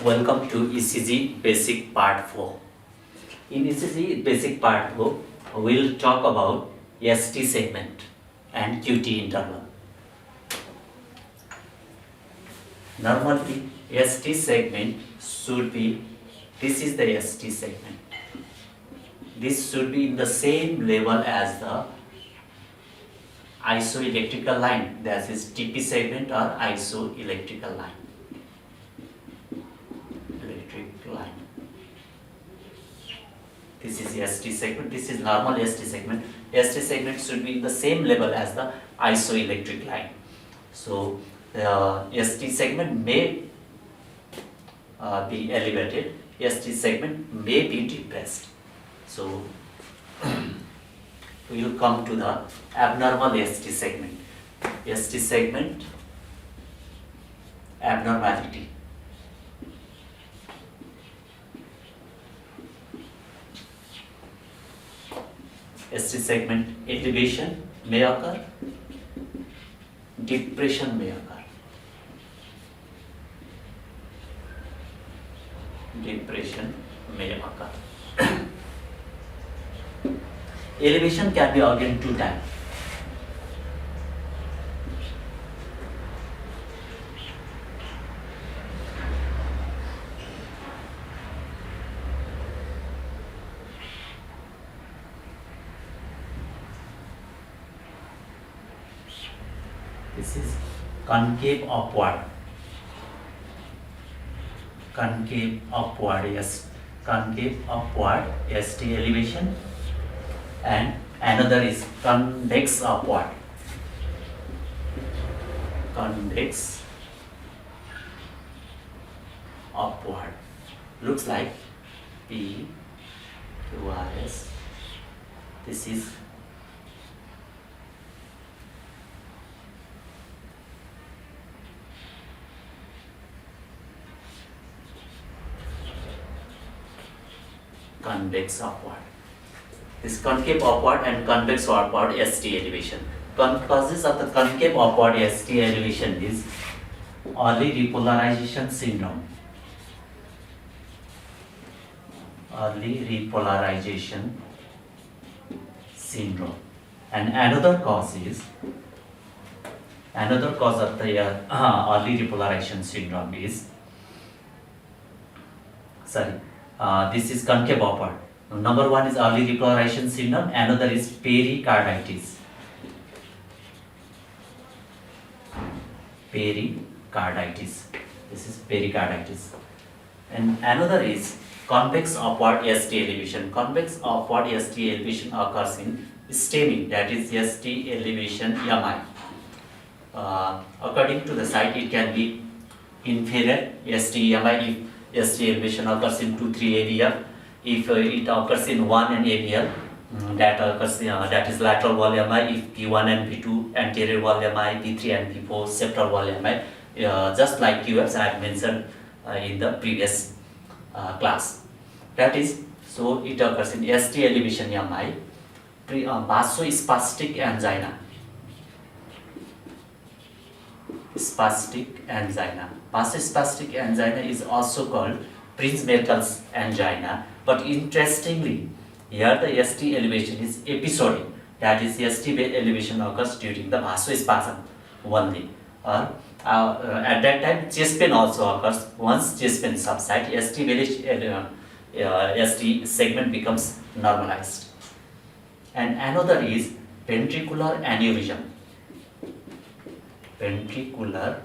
Welcome to ECG Basic Part 4. In ECG Basic Part 4, we'll talk about ST segment and QT interval. Normally, ST segment should be, this is the ST segment. This should be in the same level as the isoelectrical line, that is TP segment or isoelectrical line. This is ST segment, this is normal ST segment. ST segment should be in the same level as the isoelectric line. So the ST segment may be elevated, ST segment may be depressed. So we will come to the abnormal ST segment. ST segment abnormality. ST segment elevation may occur, depression may occur. Depression may occur. Elevation can be again two times. This is concave upward. Concave upward, yes. Concave upward, ST elevation. And another is convex upward. Convex upward. Looks like P, Q, R, S. This is convex upward. This concave upward and convex upward ST elevation. Causes of the concave upward ST elevation is early repolarization syndrome. Early repolarization syndrome. And another cause of the early repolarization syndrome is this is concave upward. Number one is early repolarization syndrome, another is pericarditis. Pericarditis. This is pericarditis. And another is convex upward ST elevation. Convex upward ST elevation occurs in stemming, that is ST elevation MI. According to the site, it can be inferior ST MI if ST elevation occurs in 2-3 AVL. If it occurs in 1 and AVL, that is lateral wall MI. If P1 and P2, anterior wall MI, P3 and P4, septal wall MI, just like QFs I had mentioned in the previous class. That is, so it occurs in ST elevation MI, vasospastic angina. Spastic angina. Vasospastic angina is also called Prinzmetal's angina, but interestingly, here the ST elevation is episodic, that is ST elevation occurs during the vasospasm only. At that time, chest pain also occurs. Once chest pain subsides, ST segment becomes normalized. And another is ventricular aneurysm. Ventricular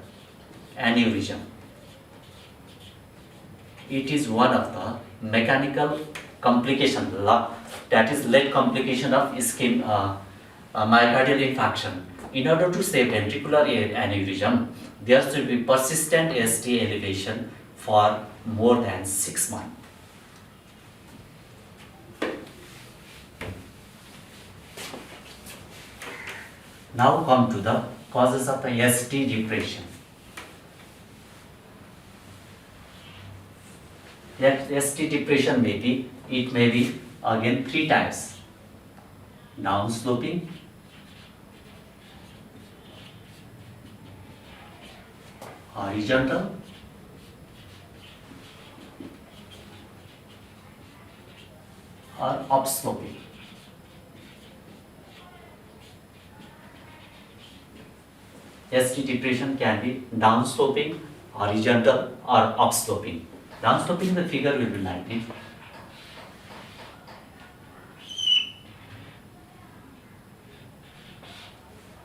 aneurysm. It is one of the mechanical complication, that is late complication of myocardial infarction. In order to save ventricular aneurysm, there should be persistent ST elevation for more than 6 months. Now come to the causes of the ST depression. That ST depression may be again 3 types: down sloping, horizontal or upsloping. ST depression can be downsloping, horizontal or upsloping. Downsloping, the figure will be like this.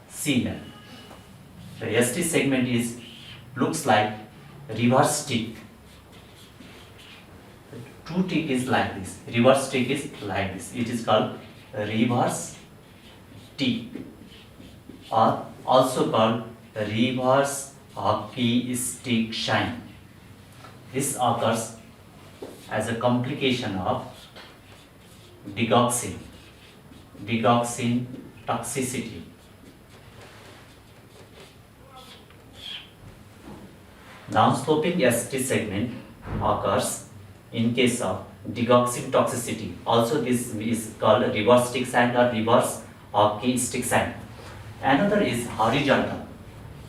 See that the ST segment looks like reverse tick. Two tick is like this. Reverse tick is like this. It is called reverse tick, or also called reverse hockey stick shine. This occurs as a complication of digoxin toxicity. Downsloping ST segment occurs in case of digoxin toxicity. Also, this is called reverse stick sign or reverse hockey stick sign. Another is horizontal.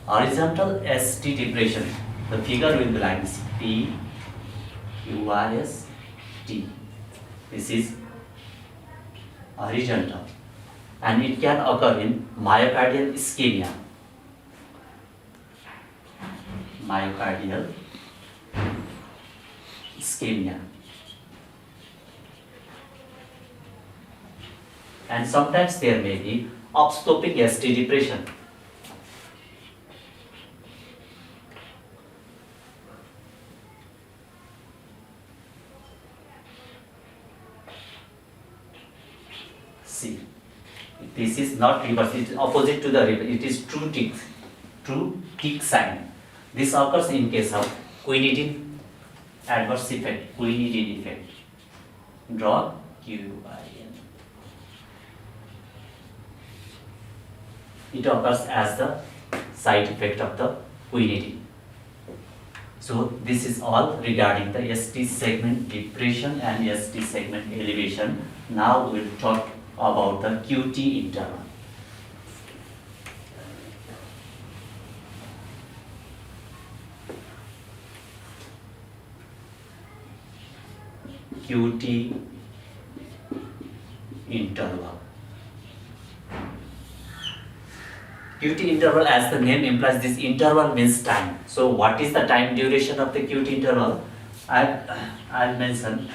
Horizontal ST depression. The figure will be like this: P Q R S T. This is horizontal, and it can occur in myocardial ischemia. Myocardial ischemia. And sometimes there may be upsloping ST depression. See, this is not reverse, it is opposite to the reverse, it is true tick sign. This occurs in case of quinidine adverse effect, quinidine effect. Draw QIN. It occurs as the side effect of the quinidine. So this is all regarding the ST segment depression and ST segment elevation. Now we will talk about the QT interval. QT interval. QT interval, as the name implies, this interval means time. So what is the time duration of the QT interval? I'll mention.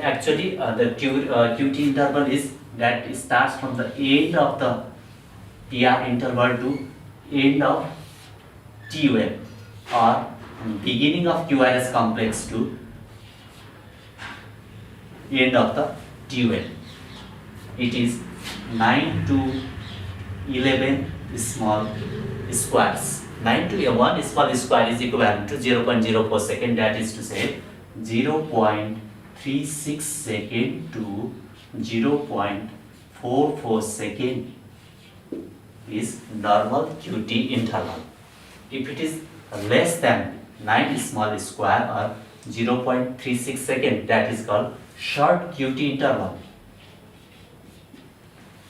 Actually, the QT interval is that it starts from the end of the PR interval to end of TUL, or beginning of QRS complex to end of the TUL. It is 9 to 11 small squares. 9 to 1 small square is equivalent to 0.04 second, that is to say 0.36 second to 0.44 second is normal QT interval. If it is less than 9 small square or 0.36 second, that is called short QT interval.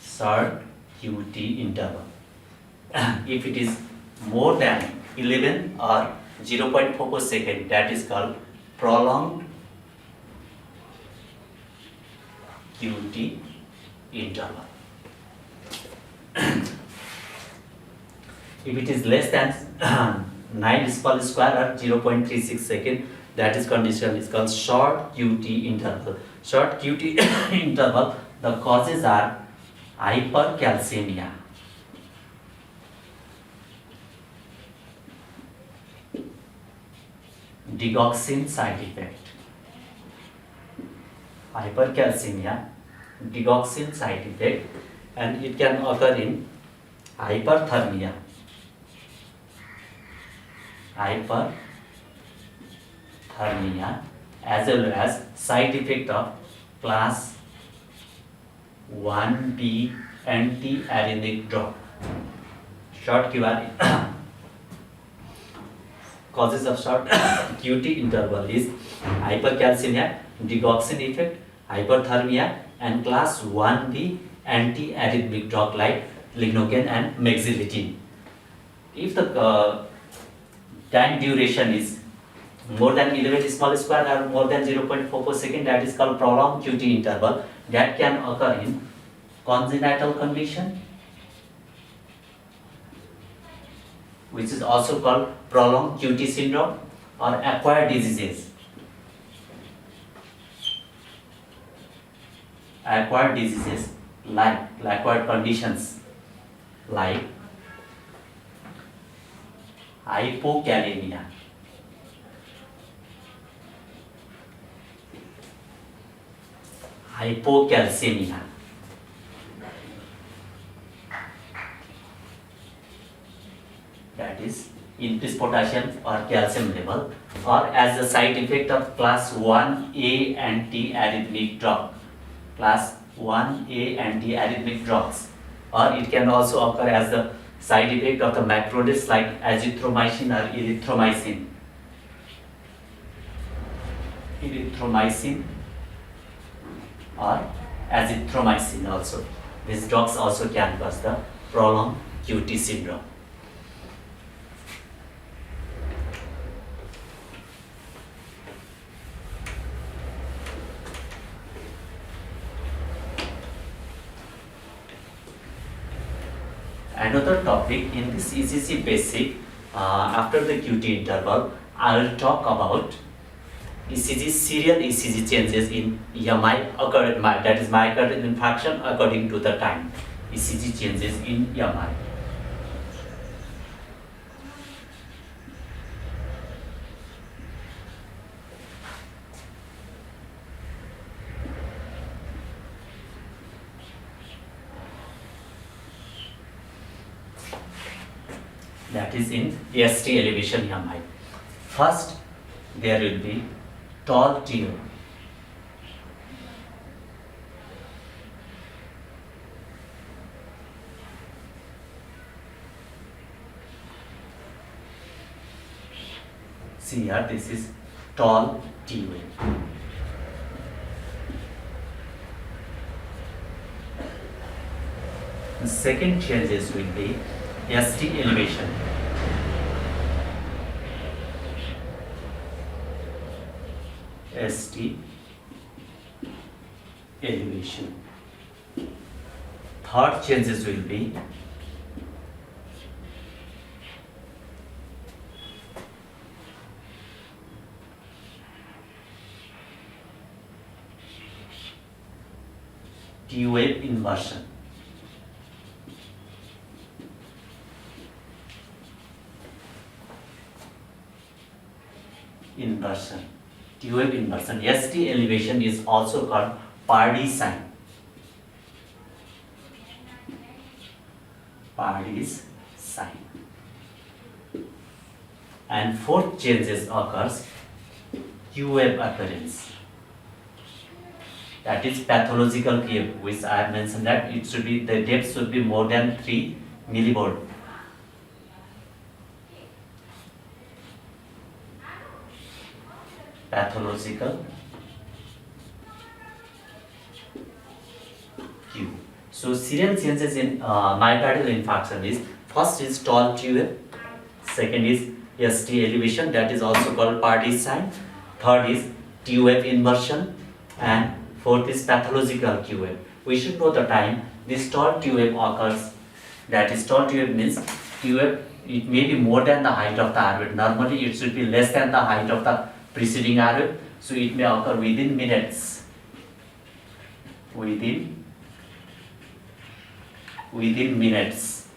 Short QT interval. If it is more than 11 or 0.44 second, that is called prolonged QT interval. If it is less than 9 small square or 0.36 second, that is condition is called short QT interval. Short QT interval, the causes are hypercalcemia, digoxin side effect. Hypercalcemia, digoxin side effect, and it can occur in hyperthermia, as well as side effect of class 1B anti-arrhythmic drug. Short QT causes of short QT interval is hypercalcemia, digoxin effect, hyperthermia, and class 1B anti-arrhythmic drug like lignocaine and mexiletine. If the time duration is more than 11 small square or more than 0.44 second, that is called prolonged QT interval, that can occur in congenital condition, which is also called prolonged QT syndrome, or acquired diseases. Acquired diseases like acquired conditions like hypokalemia, hypocalcemia, that is increased potassium or calcium level, or as a side effect of class 1A antiarrhythmic drug, class 1A antiarrhythmic drugs, or it can also occur as the side effect of the macrolides like azithromycin or erythromycin. Erythromycin or azithromycin also. These drugs also can cause the prolonged QT syndrome. Another topic in this ECG basic, after the QT interval, I will talk about ECG, serial ECG changes in EMI, that is myocardial infarction according to the time. ECG changes in EMI. That is in ST elevation EMI. First, there will be tall tube. See here, this is tall tube. The second changes will be ST elevation. ST elevation. Third changes will be T-wave inversion. Inversion. T-wave inversion. ST elevation is also called Pardy's sign. Pardy's sign. And fourth changes occurs Q-wave occurrence. That is pathological Q-wave, which I have mentioned that it should be, the depth should be more than 3 millivolt. Pathological Q. So serial changes in myocardial infarction is, first is tall Q-wave, second is ST elevation, that is also called Pardy's sign, third is T-wave inversion, and fourth is pathological Q-wave. We should know the time this tall T-wave occurs. That is, tall T-wave means T-wave, it may be more than the height of the airway. Normally it should be less than the height of the preceding airway, so it may occur within minutes. Within minutes.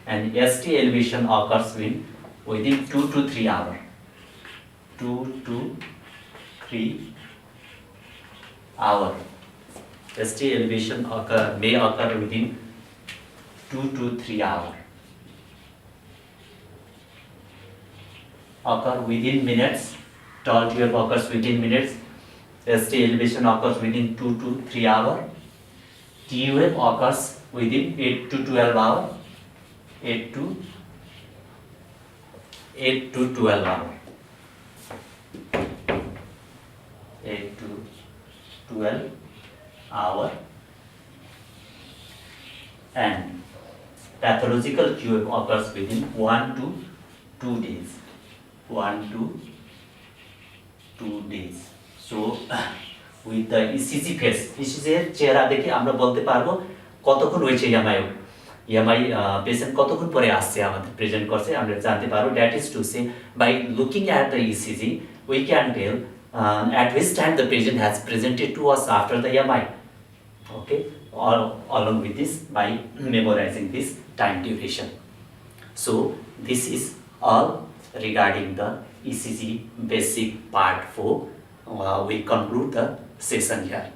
And ST elevation occurs within 2 to 3 hours. 2 to 3 hours. ST elevation may occur within 2 to 3 hours. Occur within minutes. Tall T-wave occurs within minutes. ST elevation occurs within 2 to 3 hours. T-wave occurs within 8 to 12 hours. 8 to 12 hours. 8 to 12 hours. And pathological Q-wave occurs within 1 to 2 days. 1 to 2 days. So with the ECG phase, ECG এর চেহারা দেখে আমরা বলতে পারবো কতক্ষণ হয়েছে EMI patient কতক্ষণ পরে আসছে আমাদের প্রেজেন্ট করছে আমরা জানতে পারবো। That is to say by looking at the ECG we can tell at which time the patient has presented to us after the EMI. Okay, along with this by memorizing this time duration. So this is all regarding the ECG basic part 4. We conclude the session here.